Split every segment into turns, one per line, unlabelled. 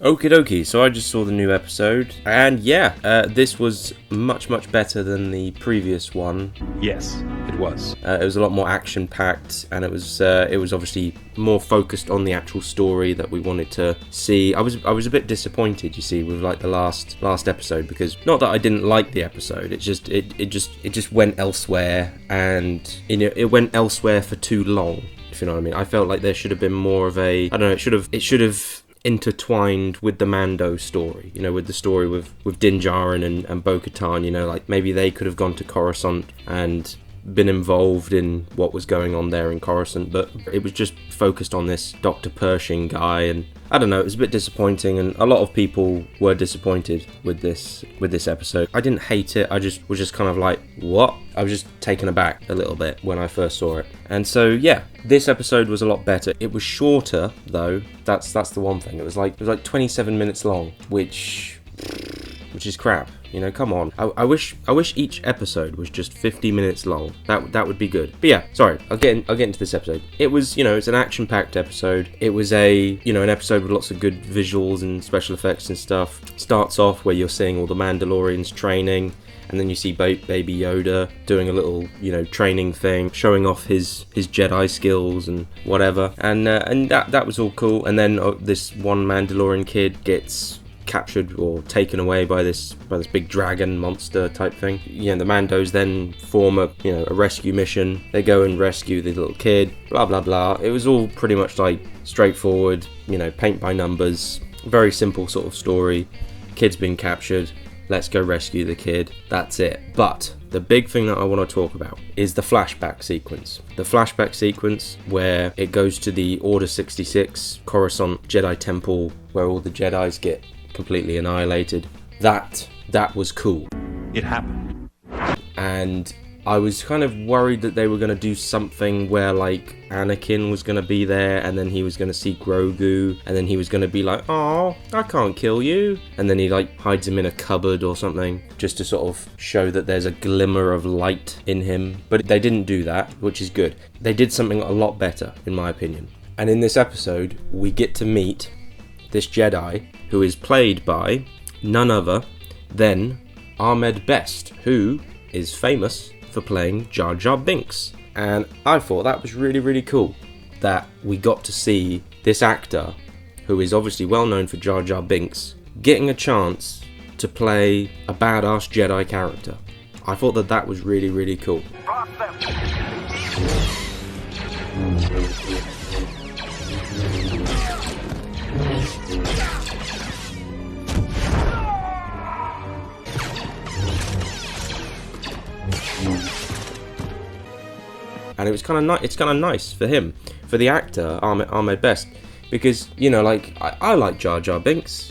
Okie dokie, so I just saw the new episode, and this was much better than the previous one.
Yes, it was.
It was a lot more action-packed, and it was obviously more focused on the actual story that we wanted to see. I was a bit disappointed, you see, with like the last episode, because not that I didn't like the episode, it just went elsewhere, and it went elsewhere for too long, if you know what I mean. I felt like there should have been more of a, I don't know, it should have intertwined with the Mando story, with the story with Din Djarin and Bo-Katan, like maybe they could have gone to Coruscant and been involved in what was going on there in Coruscant, but it was just focused on this Dr. Pershing guy, and I don't know, it was a bit disappointing, and a lot of people were disappointed with this episode. I didn't hate it, I just was just kind of like, what? I was just taken aback a little bit when I first saw it. And so yeah, this episode was a lot better. It was shorter though, that's the one thing. It was like 27 minutes long, which is crap. Come on. I wish each episode was just 50 minutes long. That would be good. But yeah, sorry. I'll get into this episode. It was, it's an action-packed episode. It was an episode with lots of good visuals and special effects and stuff. Starts off where you're seeing all the Mandalorians training, and then you see Baby Yoda doing a little, training thing, showing off his Jedi skills and whatever. And that was all cool. And then this one Mandalorian kid gets captured or taken away by this big dragon monster type thing. The Mandos then form a rescue mission. They go and rescue the little kid, blah blah blah. It was all pretty much like straightforward, paint by numbers, very simple sort of story. Kid's been captured, let's go rescue the kid. That's it. But the big thing that I want to talk about is the flashback sequence. The flashback sequence where it goes to the Order 66 Coruscant Jedi Temple, where all the Jedis get completely annihilated. That was cool.
It happened.
And I was kind of worried that they were going to do something where like Anakin was going to be there, and then he was going to see Grogu, and then he was going to be like, oh, I can't kill you, and then he like hides him in a cupboard or something, just to sort of show that there's a glimmer of light in him. But they didn't do that, which is good. They did something a lot better, in my opinion. And in this episode, we get to meet this Jedi, who is played by none other than Ahmed Best, who is famous for playing Jar Jar Binks. And I thought that was really, really cool that we got to see this actor, who is obviously well known for Jar Jar Binks, getting a chance to play a badass Jedi character. I thought that was really, really cool. And it was kind of nice for him, for the actor Ahmed Best, because I like Jar Jar Binks.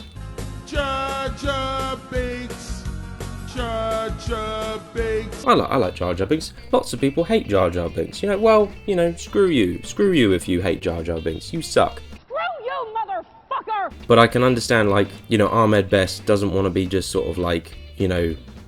Jar Jar Binks, Jar Jar Binks.
I like Jar Jar Binks. Lots of people hate Jar Jar Binks. Screw you if you hate Jar Jar Binks. You suck.
Screw you, motherfucker!
But I can understand, Ahmed Best doesn't want to be just sort of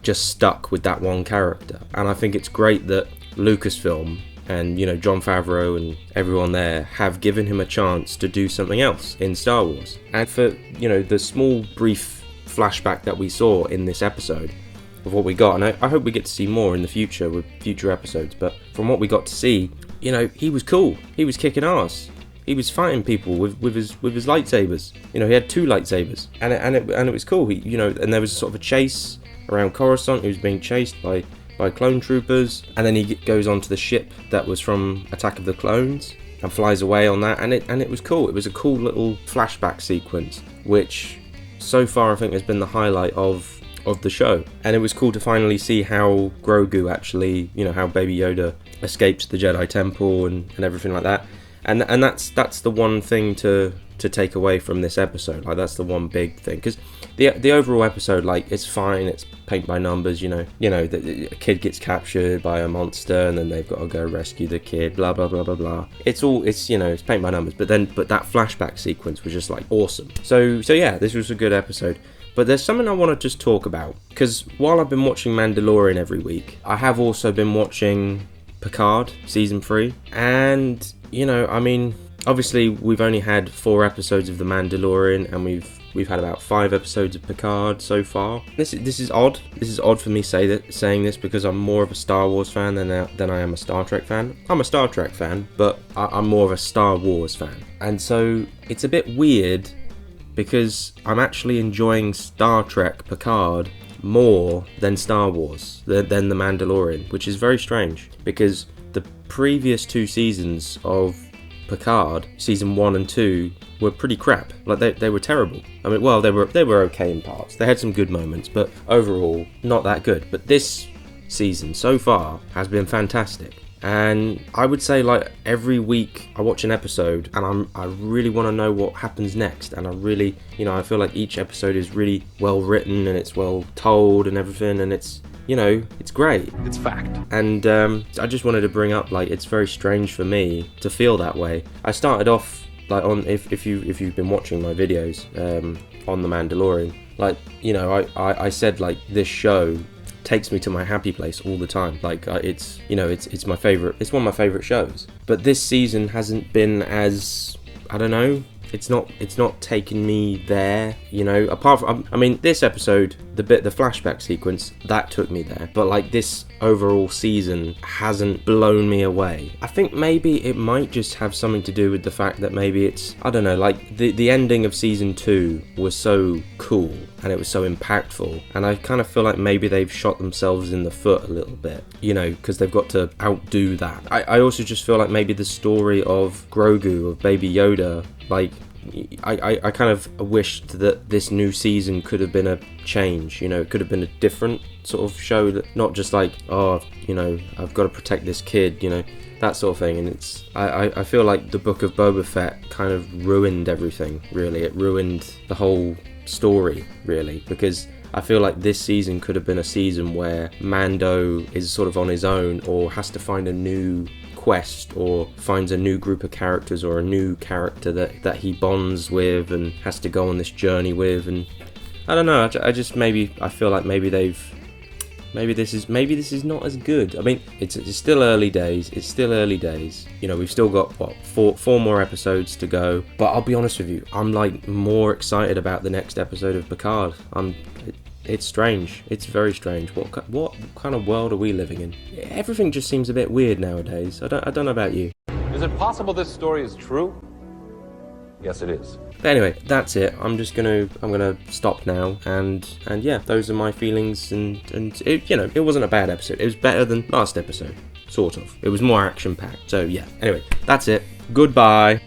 just stuck with that one character. And I think it's great that Lucasfilm and Jon Favreau and everyone there have given him a chance to do something else in Star Wars. And for the small brief flashback that we saw in this episode of what we got, and I hope we get to see more in the future with future episodes, but from what we got to see, he was cool. He was kicking ass. He was fighting people with his lightsabers. He had two lightsabers, and it was cool. And there was sort of a chase around Coruscant. He was being chased by clone troopers, and then he goes onto the ship that was from Attack of the Clones and flies away on that, and it was cool. It was a cool little flashback sequence, which so far I think has been the highlight of the show. And it was cool to finally see how Grogu actually, how Baby Yoda escaped the Jedi Temple and everything like that. And that's the one thing to take away from this episode. That's the one big thing, because the overall episode, it's fine, it's paint by numbers. The kid gets captured by a monster, and then they've got to go rescue the kid, blah blah blah blah blah. It's paint by numbers. But that flashback sequence was just awesome. So yeah, this was a good episode. But there's something I want to just talk about, because while I've been watching Mandalorian every week, I have also been watching Picard season 3, and Obviously, we've only had 4 episodes of The Mandalorian, and we've had about 5 episodes of Picard so far. This is odd. This is odd for me saying this because I'm more of a Star Wars fan than I am a Star Trek fan. I'm a Star Trek fan, but I'm more of a Star Wars fan. And so it's a bit weird because I'm actually enjoying Star Trek Picard more than Star Wars, than The Mandalorian, which is very strange because the previous 2 seasons of Picard, season 1 and 2, were pretty crap. Like they were terrible. I mean, well, they were okay in parts. They had some good moments, but overall not that good. But this season so far has been fantastic. And I would say, like, every week I watch an episode and I really want to know what happens next, and I really, I feel like each episode is really well written and it's well told and everything, and it's great.
It's fact.
And I just wanted to bring up, like, it's very strange for me to feel that way. I started off, like, on if you've been watching my videos on The Mandalorian, like, I said, like, this show takes me to my happy place all the time. Like, it's my favorite. It's one of my favorite shows. But this season hasn't been as, I don't know. It's not taking me there, apart from, I mean, this episode, the flashback sequence, that took me there, but like this overall season hasn't blown me away. I think maybe it might just have something to do with the fact that maybe it's, I don't know, like the ending of season 2 was so cool and it was so impactful, and I kind of feel like maybe they've shot themselves in the foot a little bit, because they've got to outdo that. I also just feel like maybe the story of Grogu, of Baby Yoda, like, I kind of wished that this new season could have been a change, it could have been a different sort of show, that not just like, I've got to protect this kid, that sort of thing. And I feel like the Book of Boba Fett kind of ruined everything, really. It ruined the whole story, really, because I feel like this season could have been a season where Mando is sort of on his own, or has to find a new quest, or finds a new group of characters, or a new character that he bonds with and has to go on this journey with. And I don't know, I feel like maybe this is not as good. I mean, it's still early days. We've still got four more episodes to go. But I'll be honest with you, I'm like more excited about the next episode of Picard. It's strange. It's very strange. What kind of world are we living in? Everything just seems a bit weird nowadays. I don't know about you.
Is it possible this story is true? Yes, it is.
But anyway, that's it. I'm gonna stop now, and yeah, those are my feelings. And it, it wasn't a bad episode. It was better than last episode, sort of. It was more action packed. So yeah. Anyway, that's it. Goodbye.